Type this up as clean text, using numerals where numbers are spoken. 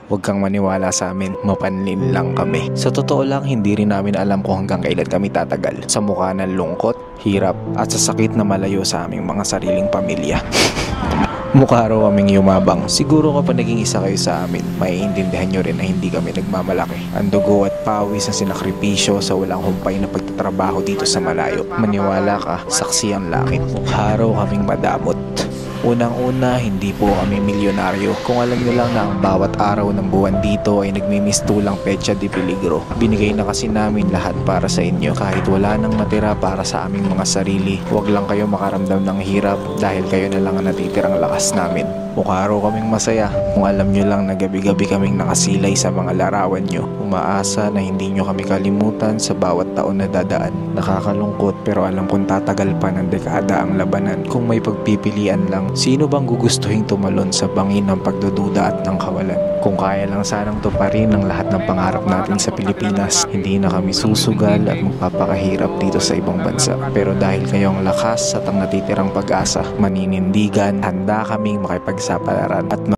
Huwag kang maniwala sa amin, mapanlin lang kami. Sa totoo lang, hindi rin namin alam kung hanggang kailan kami tatagal. Sa mukha ng lungkot, hirap at sa sakit na malayo sa aming mga sariling pamilya. Mukha raw kaming yumabang. Siguro kapag naging isa kayo sa amin, maiintindihan nyo rin na hindi kami nagmamalaki. Ang dugo at pawis na sinakripisyo sa walang humpay na pagtatrabaho dito sa malayo. Maniwala ka, saksi ang langit. Mukha raw kaming madamot. Unang-una, hindi po kami milyonaryo. Kung alam nyo lang na ang bawat araw ng buwan dito ay nagmimistulang petsa de peligro. Binigay na kasi namin lahat para sa inyo. Kahit wala nang matira para sa aming mga sarili, huwag lang kayo makaramdam ng hirap dahil kayo na lang ang natitirang lakas namin. Mukha raw kaming masaya. Kung alam nyo lang na gabi-gabi kaming nakasilay sa mga larawan nyo. Umaasa na hindi nyo kami kalimutan sa bawat taon na dadaan. Nakakalungkot pero alam kong tatagal pa ng dekada ang labanan. Kung may pagpipilian lang, sino bang gugustuhin tumalon sa bangin ng pagdududa at ng kawalan? Kung kaya lang sanang tuparin ang lahat ng pangarap natin sa Pilipinas, hindi na kami susugal at magpapakahirap dito sa ibang bansa. Pero dahil kayo ang lakas at ang natitirang pag-asa, maninindigan, handa kaming makipagsapalaran at